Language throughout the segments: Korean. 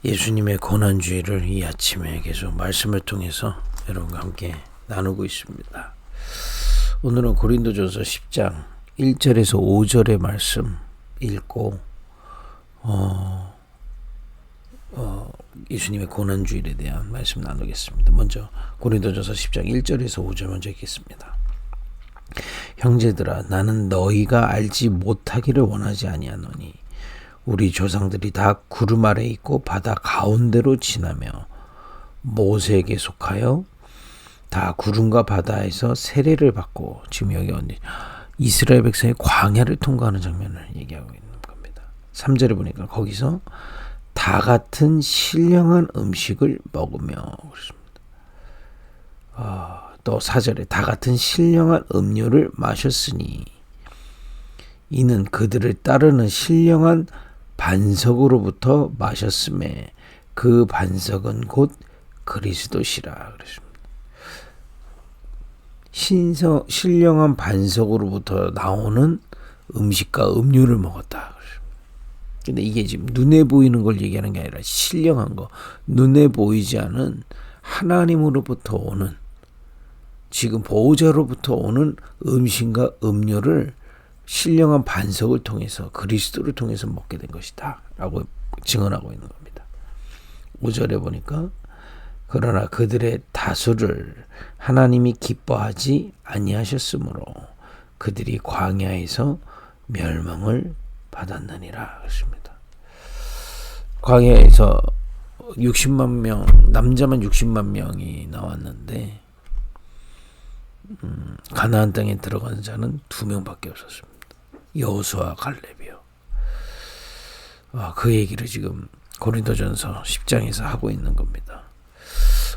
예수님의 고난주의를 이 아침에 계속 말씀을 통해서 여러분과 함께 나누고 있습니다. 오늘은 고린도전서 10장 1절에서 5절의 말씀 읽고 예수님의 고난주의에 대한 말씀 나누겠습니다. 먼저 고린도전서 10장 1절에서 5절 먼저 읽겠습니다. 형제들아, 나는 너희가 알지 못하기를 원하지 아니하노니 우리 조상들이 다 구름 아래 있고 바다 가운데로 지나며 모세에게 속하여 다 구름과 바다에서 세례를 받고, 지금 여기 이스라엘 백성이 광야를 통과하는 장면을 얘기하고 있는 겁니다. 3절에 보니까 거기서 다 같은 신령한 음식을 먹으며 그렇습니다. 또 4절에 다 같은 신령한 음료를 마셨으니 이는 그들을 따르는 신령한 반석으로부터 마셨음에 그 반석은 곧 그리스도시라 그랬습니다. 신령한 반석으로부터 나오는 음식과 음료를 먹었다. 근데 이게 지금 눈에 보이는 걸 얘기하는 게 아니라 신령한 거, 눈에 보이지 않은 하나님으로부터 오는, 지금 보호자로부터 오는 음식과 음료를 신령한 반석을 통해서, 그리스도를 통해서 먹게 된 것이다 라고 증언하고 있는 겁니다. 5절에 보니까 그러나 그들의 다수를 하나님이 기뻐하지 아니하셨으므로 그들이 광야에서 멸망을 받았느니라 그렇습니다. 광야에서 60만 명, 남자만 60만 명이 나왔는데 가나안 땅에 들어간 자는 2명밖에 없었습니다. 여호수아, 갈렙이요. 그 얘기를 지금 고린도전서 10장에서 하고 있는 겁니다.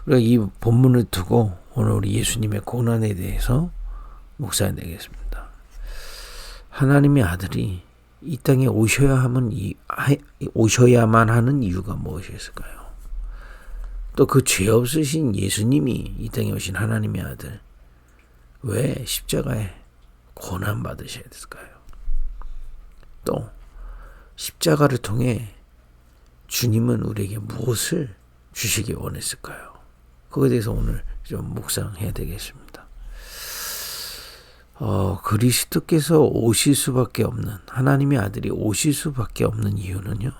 우리가 이 본문을 두고 오늘 우리 예수님의 고난에 대해서 묵상해 내겠습니다. 하나님의 아들이 이 땅에 오셔야만 하는 이유가 무엇이었을까요? 또 그 죄 없으신 예수님이 이 땅에 오신 하나님의 아들, 왜 십자가에 고난 받으셔야 됐을까요? 또 십자가를 통해 주님은 우리에게 무엇을 주시기 원했을까요? 그거에 대해서 오늘 좀 묵상해야 되겠습니다. 그리스도께서 오실 수밖에 없는, 하나님의 아들이 오실 수밖에 없는 이유는요,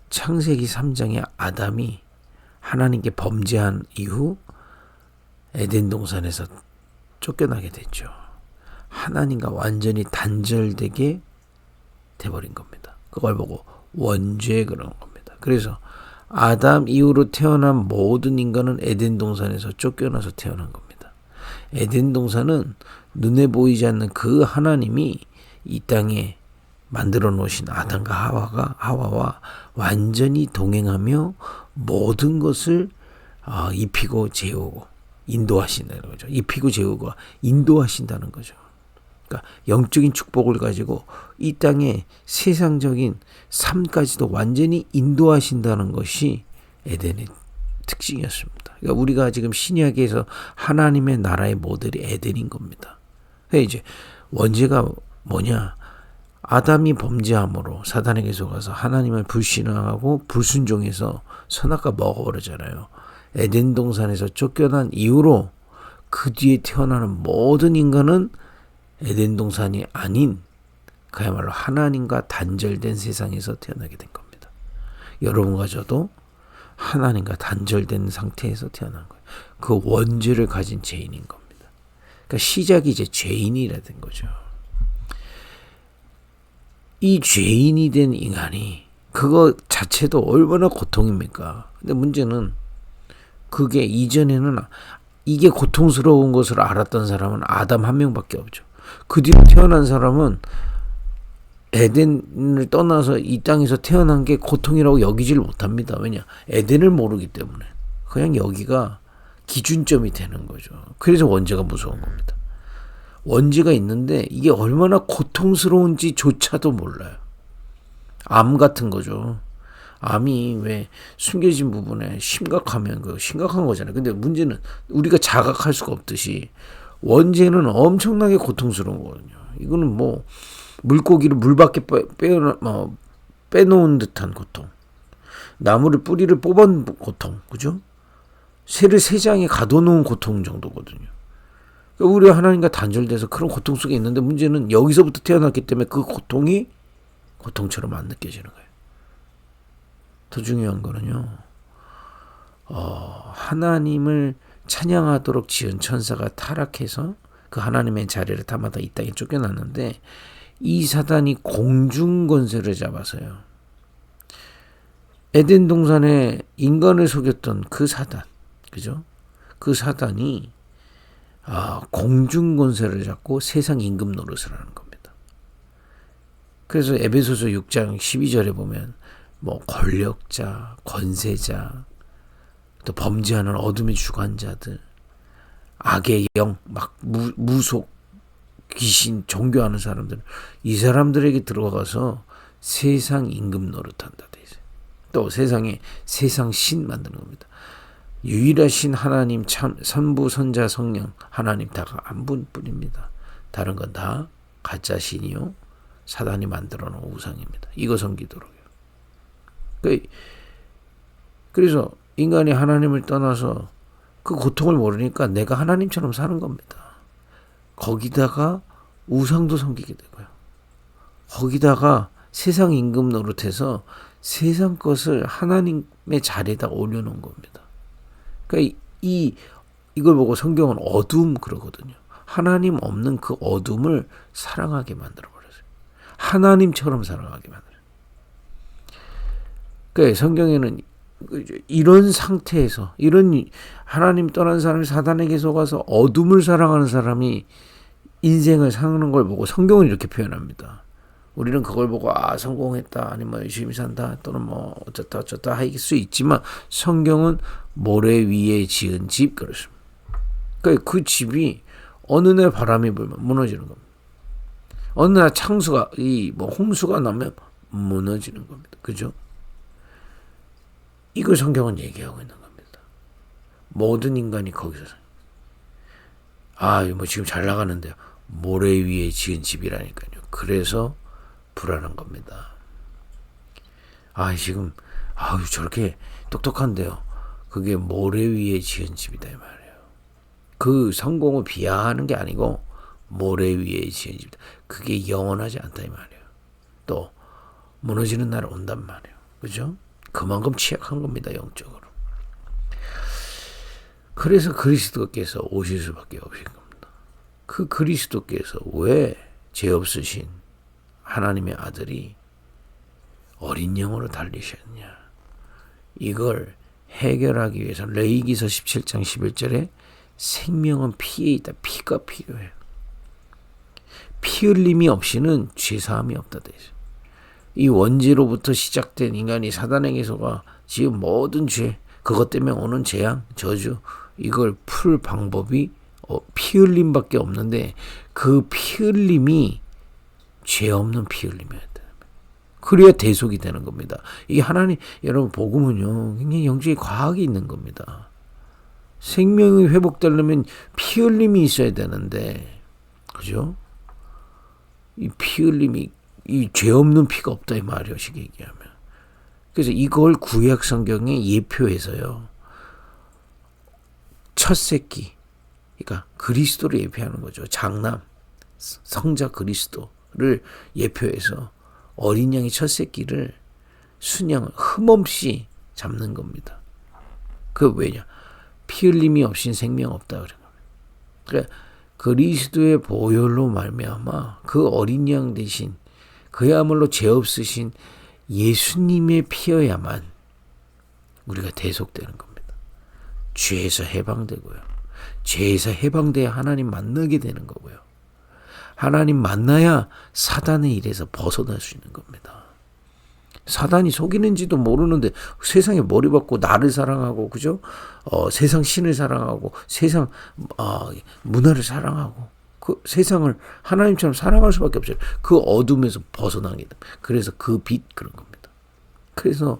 창세기 3장에 아담이 하나님께 범죄한 이후 에덴 동산에서 쫓겨나게 됐죠. 하나님과 완전히 단절되게 돼버린 겁니다. 그걸 보고 원죄 그런 겁니다. 그래서 아담 이후로 태어난 모든 인간은 에덴 동산에서 쫓겨나서 태어난 겁니다. 에덴 동산은 눈에 보이지 않는 그 하나님이 이 땅에 만들어 놓으신 아담과 하와와 완전히 동행하며 모든 것을 입히고 재우고 인도하신다는 거죠. 입히고 재우고 인도하신다는 거죠. 그러니까 영적인 축복을 가지고 이 땅의 세상적인 삶까지도 완전히 인도하신다는 것이 에덴의 특징이었습니다. 그러니까 우리가 지금 신약에서 하나님의 나라의 모델이 에덴인 겁니다. 그러니까 이제 원죄가 뭐냐? 아담이 범죄함으로 사단에게 속아서 하나님을 불신하고 불순종해서 선악과 먹어버리잖아요. 에덴 동산에서 쫓겨난 이후로 그 뒤에 태어나는 모든 인간은 에덴 동산이 아닌 그야말로 하나님과 단절된 세상에서 태어나게 된 겁니다. 여러분과 저도 하나님과 단절된 상태에서 태어난 거예요. 그 원죄를 가진 죄인인 겁니다. 그러니까 시작이 이제 죄인이라 된 거죠. 이 죄인이 된 인간이 그거 자체도 얼마나 고통입니까? 근데 문제는 그게 이전에는 이게 고통스러운 것을 알았던 사람은 아담 한 명밖에 없죠. 그 뒤로 태어난 사람은 에덴을 떠나서 이 땅에서 태어난 게 고통이라고 여기질 못합니다. 왜냐? 에덴을 모르기 때문에. 그냥 여기가 기준점이 되는 거죠. 그래서 원죄가 무서운 겁니다. 원죄가 있는데 이게 얼마나 고통스러운지조차도 몰라요. 암 같은 거죠. 암이 왜 숨겨진 부분에 심각하면 그 심각한 거잖아요. 근데 문제는 우리가 자각할 수가 없듯이 원죄는 엄청나게 고통스러운 거거든요. 이거는 뭐 물고기를 물 밖에 빼놓은 듯한 고통, 나무를 뿌리를 뽑은 고통, 그죠? 새를 새 장에 가둬놓은 고통 정도거든요. 그러니까 우리가 하나님과 단절돼서 그런 고통 속에 있는데, 문제는 여기서부터 태어났기 때문에 그 고통이 고통처럼 안 느껴지는 거예요. 더 중요한 거는요, 하나님을 찬양하도록 지은 천사가 타락해서 그 하나님의 자리를 탐하다 이 땅에 쫓겨났는데, 이 사단이 공중 권세를 잡아서요, 에덴 동산에 인간을 속였던 그 사단, 그죠? 그 사단이 공중 권세를 잡고 세상 임금 노릇을 하는 겁니다. 그래서 에베소서 6장 12절에 보면 뭐 권력자, 권세자, 또 범죄하는 어둠의 주관자들, 악의 영, 막 무속, 귀신, 종교하는 사람들, 이 사람들에게 들어가서 세상 임금 노릇한다 돼 있어요. 또 세상에 세상 신 만드는 겁니다. 유일하신 하나님 참 선부 선자 성령 하나님 다가 한 분뿐입니다. 다른 건 다 가짜 신이요, 사단이 만들어 놓은 우상입니다. 이거 섬기도록 해요. 그래서 인간이 하나님을 떠나서 그 고통을 모르니까 내가 하나님처럼 사는 겁니다. 거기다가 우상도 섬기게 되고요. 거기다가 세상 임금 노릇해서 세상 것을 하나님의 자리에다 올려놓은 겁니다. 그러니까 이걸 보고 성경은 어둠 그러거든요. 하나님 없는 그 어둠을 사랑하게 만들어버렸어요. 하나님처럼 사랑하게 만들어요. 그러니까 성경에는 이런 상태에서, 이런 하나님 떠난 사람이 사단에게 속아서 어둠을 사랑하는 사람이 인생을 사는 걸 보고 성경은 이렇게 표현합니다. 우리는 그걸 보고 성공했다, 아니면 열심히 산다, 또는 뭐 어쩌다 할 수 있지만, 성경은 모래 위에 지은 집 그렇습니다. 그러니까 그 집이 어느 날 바람이 불면 무너지는 겁니다. 어느 날 창수가 홍수가 나면 무너지는 겁니다. 그죠? 이걸 성경은 얘기하고 있는 겁니다. 모든 인간이 거기서 뭐 지금 잘 나가는데요. 모래 위에 지은 집이라니까요. 그래서 불안한 겁니다. 지금 저렇게 똑똑한데요. 그게 모래 위에 지은 집이다 이 말이에요. 그 성공을 비하하는 게 아니고 모래 위에 지은 집이다. 그게 영원하지 않다 이 말이에요. 또 무너지는 날 온단 말이에요. 그죠? 그만큼 취약한 겁니다. 영적으로. 그래서 그리스도께서 오실 수밖에 없을 겁니다. 그 그리스도께서 왜 죄 없으신 하나님의 아들이 어린 영으로 달리셨냐, 이걸 해결하기 위해서 레위기서 17장 11절에 생명은 피에 있다. 피가 필요해요. 피 흘림이 없이는 죄사함이 없다 돼 있어요. 이 원죄로부터 시작된 인간이 사단에게서가 지은 모든 죄, 그것 때문에 오는 재앙, 저주, 이걸 풀 방법이 피 흘림밖에 없는데, 그 피 흘림이 죄 없는 피 흘림이어야 돼요. 그래야 대속이 되는 겁니다. 이게 하나님, 여러분 복음은요, 굉장히 영적인 과학이 있는 겁니다. 생명이 회복되려면 피 흘림이 있어야 되는데, 그죠? 이 피 흘림이, 이 죄 없는 피가 없다 이 말이에요, 쉽게 얘기하면. 그래서 이걸 구약 성경에 예표해서요, 첫 새끼, 그러니까 그리스도를 예표하는 거죠. 장남, 성자 그리스도를 예표해서 어린 양의 첫 새끼를 순양을 흠없이 잡는 겁니다. 그 왜냐? 피 흘림이 없인 생명 없다 그런 겁니다. 그러니까 그리스도의 보혈로 말미암아 그 어린 양 대신 그야말로 죄 없으신 예수님의 피여야만 우리가 대속되는 겁니다. 죄에서 해방되고요. 죄에서 해방돼야 하나님 만나게 되는 거고요. 하나님 만나야 사단의 일에서 벗어날 수 있는 겁니다. 사단이 속이는지도 모르는데 세상에 머리 박고 나를 사랑하고, 그죠? 세상 신을 사랑하고, 세상 문화를 사랑하고, 그 세상을 하나님처럼 사랑할 수밖에 없어요. 그 어둠에서 벗어나게 됩니다. 그래서 그 빛 그런 겁니다. 그래서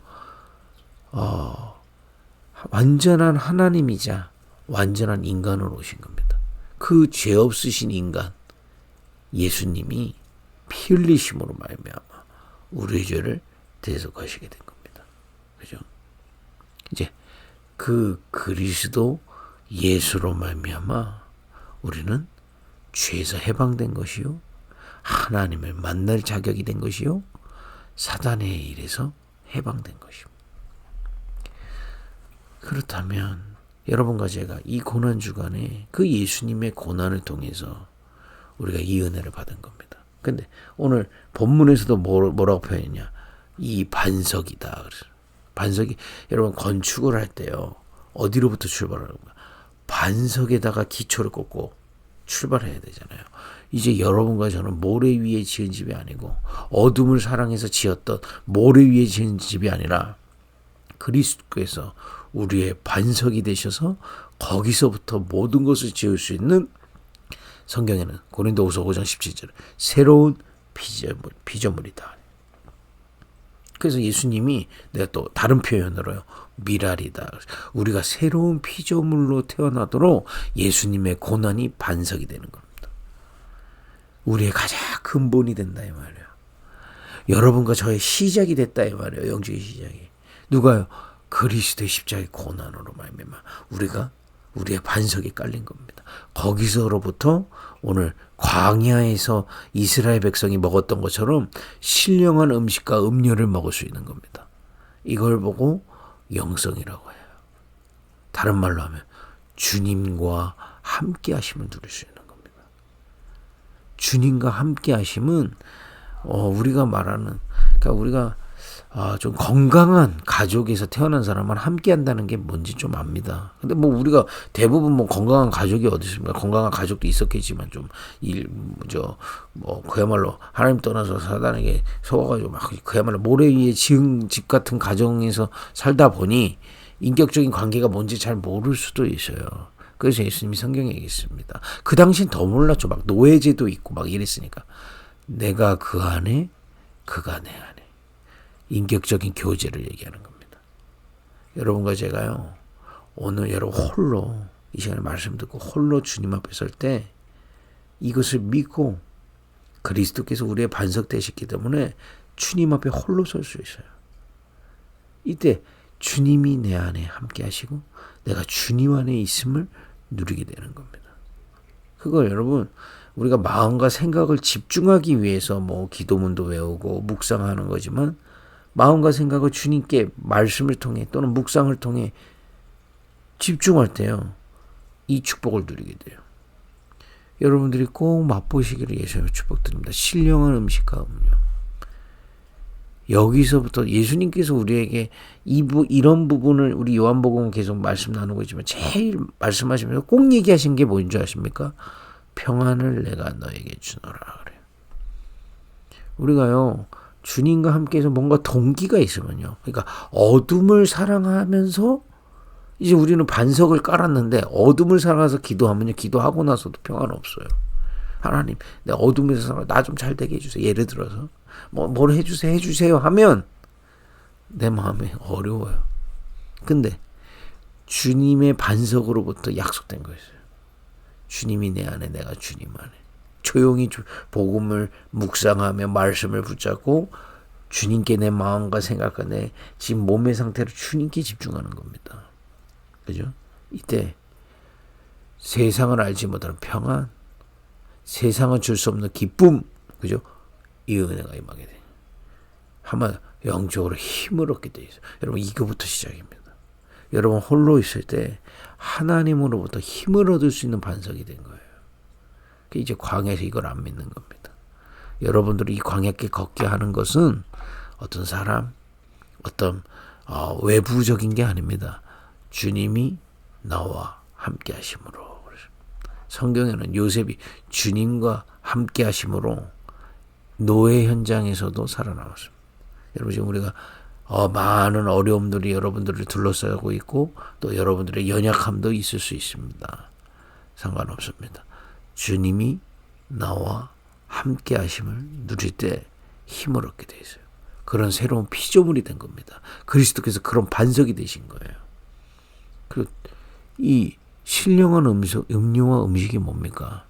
완전한 하나님이자 완전한 인간으로 오신 겁니다. 그 죄 없으신 인간 예수님이 피 흘리심으로 말미암아 우리의 죄를 대속하시게 된 겁니다. 그죠? 이제 그 그리스도 예수로 말미암아 우리는 죄에서 해방된 것이요, 하나님을 만날 자격이 된 것이요, 사단의 일에서 해방된 것입니다. 그렇다면 여러분과 제가 이 고난 주간에 그 예수님의 고난을 통해서 우리가 이 은혜를 받은 겁니다. 근데 오늘 본문에서도 뭐라고 표현했냐? 이 반석이다. 반석이, 여러분 건축을 할 때요, 어디로부터 출발하는가? 반석에다가 기초를 꽂고 출발해야 되잖아요. 이제 여러분과 저는 모래 위에 지은 집이 아니고 어둠을 사랑해서 지었던 모래 위에 지은 집이 아니라 그리스도께서 우리의 반석이 되셔서 거기서부터 모든 것을 지을 수 있는, 성경에는 고린도후서 5장 17절 새로운 피조물이다. 그래서 예수님이, 내가 또 다른 표현으로요, 미랄이다. 우리가 새로운 피조물로 태어나도록 예수님의 고난이 반석이 되는 겁니다. 우리의 가장 근본이 된다 이 말이에요. 여러분과 저의 시작이 됐다 이 말이에요. 영적인 시작이. 누가요? 그리스도의 십자가의 고난으로 말미암아 우리가 우리의 반석이 깔린 겁니다. 거기서로부터 오늘 광야에서 이스라엘 백성이 먹었던 것처럼 신령한 음식과 음료를 먹을 수 있는 겁니다. 이걸 보고 영성이라고 해요. 다른 말로 하면 주님과 함께 하심을 누릴 수 있는 겁니다. 주님과 함께 하심은 우리가 말하는, 그러니까 우리가 좀 건강한 가족에서 태어난 사람은 함께 한다는 게 뭔지 좀 압니다. 근데 뭐 우리가 대부분 뭐 건강한 가족이 어디 있습니까? 건강한 가족도 있었겠지만 그야말로 하나님 떠나서 사단에게 속아가지고 막 그야말로 모래 위에 지은 집 같은 가정에서 살다 보니 인격적인 관계가 뭔지 잘 모를 수도 있어요. 그래서 예수님이 성경에 얘기했습니다. 그 당시엔 더 몰랐죠. 막 노예제도 있고 막 이랬으니까. 내가 그 안에, 그가 내 안에. 인격적인 교제를 얘기하는 겁니다. 여러분과 제가요, 오늘 여러분 홀로 이 시간에 말씀 듣고 홀로 주님 앞에 설 때 이것을 믿고 그리스도께서 우리의 반석 되셨기 때문에 주님 앞에 홀로 설 수 있어요. 이때 주님이 내 안에 함께 하시고 내가 주님 안에 있음을 누리게 되는 겁니다. 그걸 여러분, 우리가 마음과 생각을 집중하기 위해서 뭐 기도문도 외우고 묵상하는 거지만, 마음과 생각을 주님께 말씀을 통해 또는 묵상을 통해 집중할 때요, 이 축복을 누리게 돼요. 여러분들이 꼭 맛보시기를 예수님의 축복드립니다. 신령한 음식과 음료. 여기서부터 예수님께서 우리에게 이런 부분을, 우리 요한복음은 계속 말씀 나누고 있지만 제일 말씀하시면서 꼭 얘기하신 게 뭔지 아십니까? 평안을 내가 너에게 주노라 그래요. 우리가요, 주님과 함께해서 뭔가 동기가 있으면요, 그러니까 어둠을 사랑하면서, 이제 우리는 반석을 깔았는데 어둠을 사랑해서 기도하면요, 기도하고 나서도 평안 없어요. 하나님, 내가 어둠에서 살아, 나 좀 잘 되게 해주세요. 예를 들어서 뭘 해주세요 하면 내 마음이 어려워요. 근데 주님의 반석으로부터 약속된 거였어요. 주님이 내 안에, 내가 주님 안에. 조용히 복음을 묵상하며 말씀을 붙잡고 주님께 내 마음과 생각과 내 지금 몸의 상태를 주님께 집중하는 겁니다. 그죠? 이때 세상을 알지 못하는 평안, 세상은 줄 수 없는 기쁨, 그죠? 이 은혜가 임하게 돼요. 한번 영적으로 힘을 얻게 돼 있어요. 여러분, 이거부터 시작입니다. 여러분 홀로 있을 때 하나님으로부터 힘을 얻을 수 있는 반석이 된 거예요. 이제 광야에서 이걸 안 믿는 겁니다. 여러분들이 이 광야길 걷게 하는 것은 어떤 사람, 어떤 외부적인 게 아닙니다. 주님이 나와 함께 하심으로. 성경에는 요셉이 주님과 함께 하심으로 노예 현장에서도 살아남았습니다. 여러분, 지금 우리가 많은 어려움들이 여러분들을 둘러싸고 있고 또 여러분들의 연약함도 있을 수 있습니다. 상관없습니다. 주님이 나와 함께 하심을 누릴 때 힘을 얻게 돼 있어요. 그런 새로운 피조물이 된 겁니다. 그리스도께서 그런 반석이 되신 거예요. 그리고 이 신령한 음료와 음식이 뭡니까?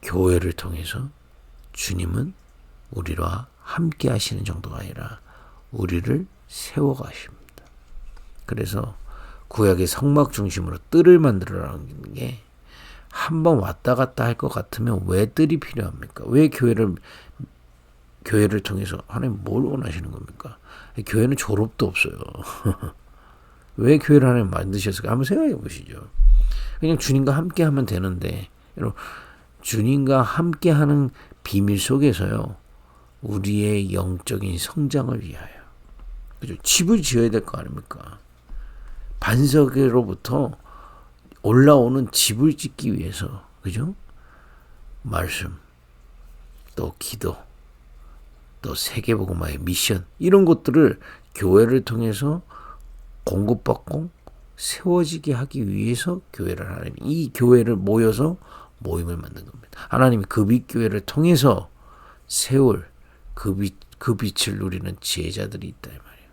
교회를 통해서 주님은 우리와 함께 하시는 정도가 아니라 우리를 세워가십니다. 그래서 구약의 성막 중심으로 뜰을 만들어라는 게 한 번 왔다 갔다 할 것 같으면 왜 뜰이 필요합니까? 왜 교회를 통해서 하나님 뭘 원하시는 겁니까? 교회는 졸업도 없어요. 왜 교회를 하나님 만드셨을까? 한번 생각해 보시죠. 그냥 주님과 함께 하면 되는데, 여러분, 주님과 함께 하는 비밀 속에서요, 우리의 영적인 성장을 위하여, 그죠? 집을 지어야 될 거 아닙니까? 반석으로부터 올라오는 집을 짓기 위해서, 그죠? 말씀, 또 기도, 또 세계복음화의 미션, 이런 것들을 교회를 통해서 공급받고 세워지게 하기 위해서 교회를 하나님, 이 교회를 모여서 모임을 만든 겁니다. 하나님이 그 빛교회를 통해서 세울 그 빛을 누리는 제자들이 있다 이 말이에요.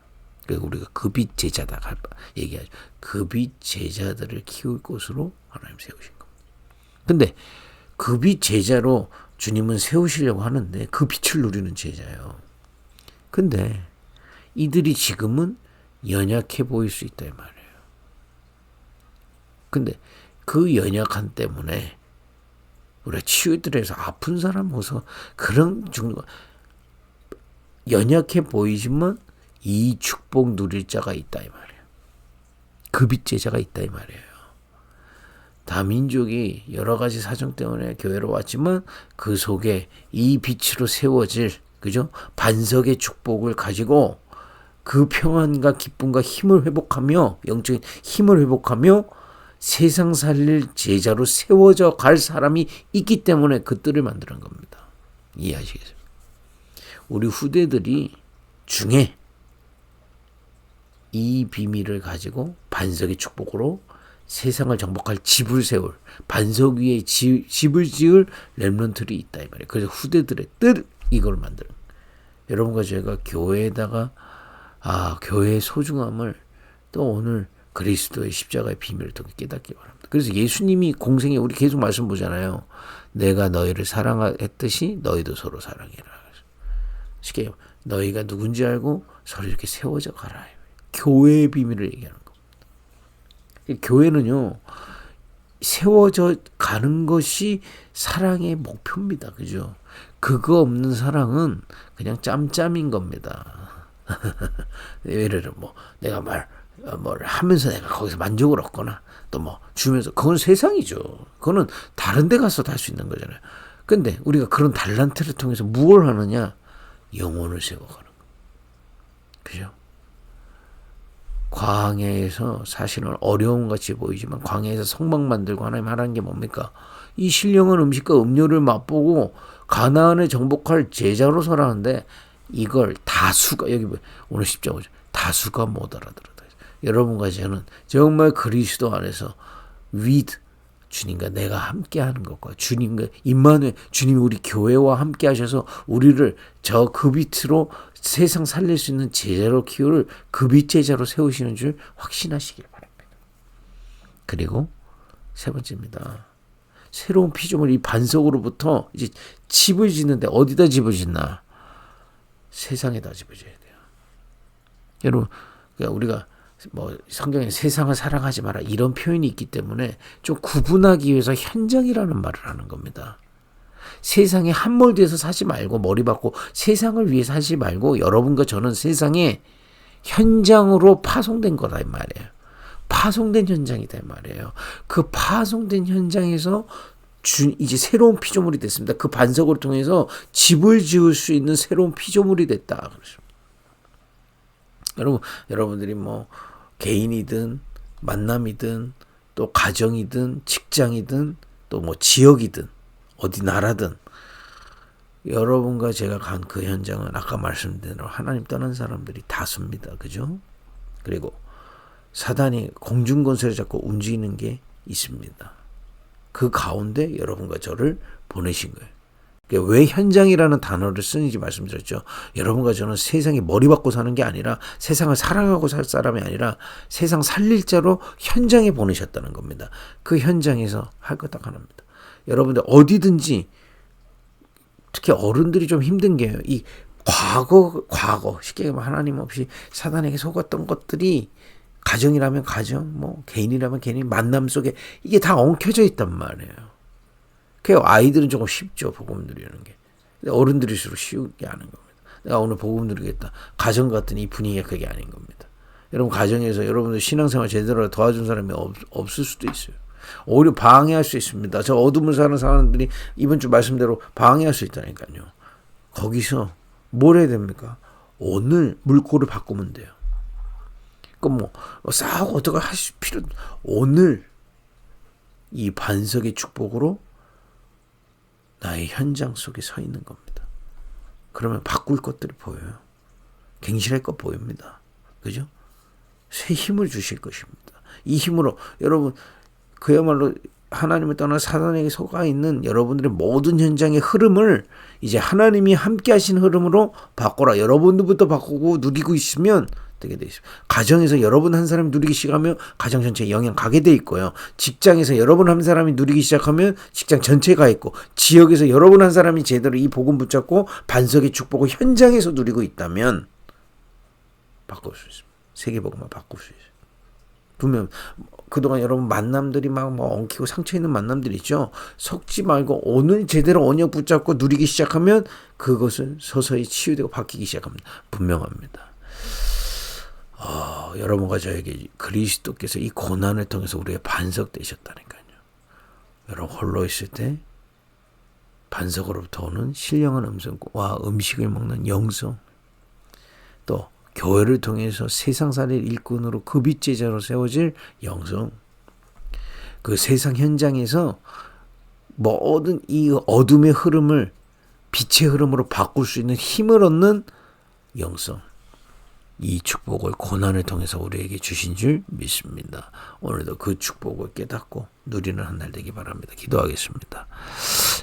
그래서 우리가 그 빛 제자다 얘기하죠. 그 빛 제자들을 키울 곳으로 하나님 세우신 겁니다. 근데 그 빛 제자로 주님은 세우시려고 하는데 그 빛을 누리는 제자예요. 근데 이들이 지금은 연약해 보일 수 있다 이 말이에요. 근데 그 연약함 때문에 우리가 치유들에서 아픈 사람 보서 그런 종류가 연약해 보이지만 이 축복 누릴 자가 있다 이 말이에요. 그 빛 제자가 있다 이 말이에요. 다민족이 여러 가지 사정 때문에 교회로 왔지만 그 속에 이 빛으로 세워질, 그죠? 반석의 축복을 가지고 그 평안과 기쁨과 힘을 회복하며, 영적인 힘을 회복하며 세상 살릴 제자로 세워져 갈 사람이 있기 때문에 그 뜰을 만드는 겁니다. 이해하시겠습니까? 우리 후대들이 중에 이 비밀을 가지고 반석의 축복으로 세상을 정복할 집을 세울, 반석 위에 집을 지을 렘넌트들이 있다 이 말이에요. 그래서 후대들의 뜰, 이걸 만드는. 여러분과 제가 교회에다가 교회의 소중함을 또 오늘 그리스도의 십자가의 비밀을 통해 깨닫기 바랍니다. 그래서 예수님이 공생에 우리 계속 말씀 보잖아요. 내가 너희를 사랑했듯이 너희도 서로 사랑해라. 쉽게 너희가 누군지 알고 서로 이렇게 세워져 가라. 교회의 비밀을 얘기하는 겁니다. 교회는요, 세워져 가는 것이 사랑의 목표입니다. 그죠? 그거 없는 사랑은 그냥 짬짬인 겁니다. 예를 들어 내가 뭘 하면서 내가 거기서 만족을 얻거나 또 주면서, 그건 세상이죠. 그거는 다른 데 가서 할 수 있는 거잖아요. 근데 우리가 그런 달란트를 통해서 무엇을 하느냐? 영혼을 세워가는 거. 그죠? 광야에서 사실은 어려움 같이 보이지만 광야에서 성막 만들고 하나님 하라는 게 뭡니까? 이 신령한 음식과 음료를 맛보고 가나안을 정복할 제자로 서라는데 이걸 다수가, 여기 오늘 10장 오죠. 다수가 못 알아들었다. 여러분과 저는 정말 그리스도 안에서 with 주님과 내가 함께하는 것과 주님과 임마누엘, 주님이 우리 교회와 함께 하셔서 우리를 저 그 빛으로 세상 살릴 수 있는 제자로 키울 그 빛 제자로 세우시는 줄 확신하시길 바랍니다. 그리고 세 번째입니다. 새로운 피조물, 이 반석으로부터 이제 집을 짓는데 어디다 집을 짓나? 세상에다 집을 지어야 돼요. 여러분, 그러니까 우리가 성경에 세상을 사랑하지 마라 이런 표현이 있기 때문에 좀 구분하기 위해서 현장이라는 말을 하는 겁니다. 세상에 함몰돼서 사지 말고, 머리 받고 세상을 위해 사지 말고, 여러분과 저는 세상에 현장으로 파송된 거다 이 말이에요. 파송된 현장이다 이 말이에요. 그 파송된 현장에서 이제 새로운 피조물이 됐습니다. 그 반석을 통해서 집을 지을 수 있는 새로운 피조물이 됐다. 여러분들이 개인이든 만남이든 또 가정이든 직장이든 또 지역이든 어디 나라든 여러분과 제가 간 그 현장은 아까 말씀드린 대로 하나님 떠난 사람들이 다수입니다. 그죠? 그리고 사단이 공중권세를 잡고 움직이는 게 있습니다. 그 가운데 여러분과 저를 보내신 거예요. 왜 현장이라는 단어를 쓰는지 말씀드렸죠. 여러분과 저는 세상에 머리 받고 사는 게 아니라, 세상을 사랑하고 살 사람이 아니라 세상 살릴 자로 현장에 보내셨다는 겁니다. 그 현장에서 할 것 딱 하나입니다. 여러분들 어디든지, 특히 어른들이 좀 힘든 게요. 이 과거 쉽게 얘기하면 하나님 없이 사단에게 속았던 것들이 가정이라면 가정, 뭐 개인이라면 개인, 만남 속에 이게 다 엉켜져 있단 말이에요. 그 아이들은 조금 쉽죠, 복음 누리는 게. 근데 어른들일수록 쉬우게 하는 겁니다. 내가 오늘 복음 누리겠다. 가정 같은 이 분위기가 그게 아닌 겁니다. 여러분 가정에서 여러분들 신앙생활 제대로 도와준 사람이 없을 수도 있어요. 오히려 방해할 수 있습니다. 저 어둠을 사는 사람들이 이번 주 말씀대로 방해할 수 있다니까요. 거기서 뭘 해야 됩니까? 오늘 물꼬를 바꾸면 돼요. 뭐 싸우고 어떻게 하실 필요 오늘 이 반석의 축복으로 나의 현장 속에 서 있는 겁니다. 그러면 바꿀 것들이 보여요. 갱신할 것 보입니다. 그죠? 새 힘을 주실 것입니다. 이 힘으로 여러분 그야말로 하나님을 떠나 사단에게 속아 있는 여러분들의 모든 현장의 흐름을 이제 하나님이 함께 하신 흐름으로 바꿔라. 여러분들부터 바꾸고 누리고 있으면 되게 돼 있어요. 가정에서 여러분 한 사람이 누리기 시작하면 가정 전체에 영향 가게 돼 있고요. 직장에서 여러분 한 사람이 누리기 시작하면 직장 전체가 있고, 지역에서 여러분 한 사람이 제대로 이 복음 붙잡고 반석의 축복을 현장에서 누리고 있다면 바꿀 수 있습니다. 세계복음만 바꿀 수 있어요. 분명 그동안 여러분 만남들이 막 엉키고 상처 있는 만남들 있죠. 속지 말고 오늘 제대로 언약 붙잡고 누리기 시작하면 그것은 서서히 치유되고 바뀌기 시작합니다. 분명합니다. 여러분과 저에게 그리스도께서 이 고난을 통해서 우리의 반석 되셨다니까요. 여러분 홀로 있을 때 반석으로부터 오는 신령한 음성과 음식을 먹는 영성, 또 교회를 통해서 세상살이의 일꾼으로 급빛 제자로 세워질 영성, 그 세상 현장에서 모든 이 어둠의 흐름을 빛의 흐름으로 바꿀 수 있는 힘을 얻는 영성, 이 축복을 고난을 통해서 우리에게 주신 줄 믿습니다. 오늘도 그 축복을 깨닫고 누리는 한 날 되기 바랍니다. 기도하겠습니다.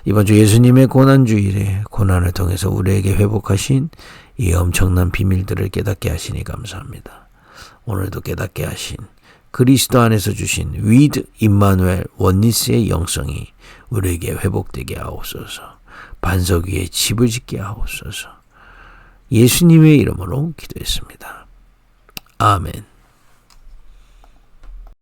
이번 주 예수님의 고난주일에 고난을 통해서 우리에게 회복하신 이 엄청난 비밀들을 깨닫게 하시니 감사합니다. 오늘도 깨닫게 하신 그리스도 안에서 주신 위드 임마누엘 원니스의 영성이 우리에게 회복되게 하옵소서. 반석 위에 집을 짓게 하옵소서. 예수님의 이름으로 기도했습니다. 아멘.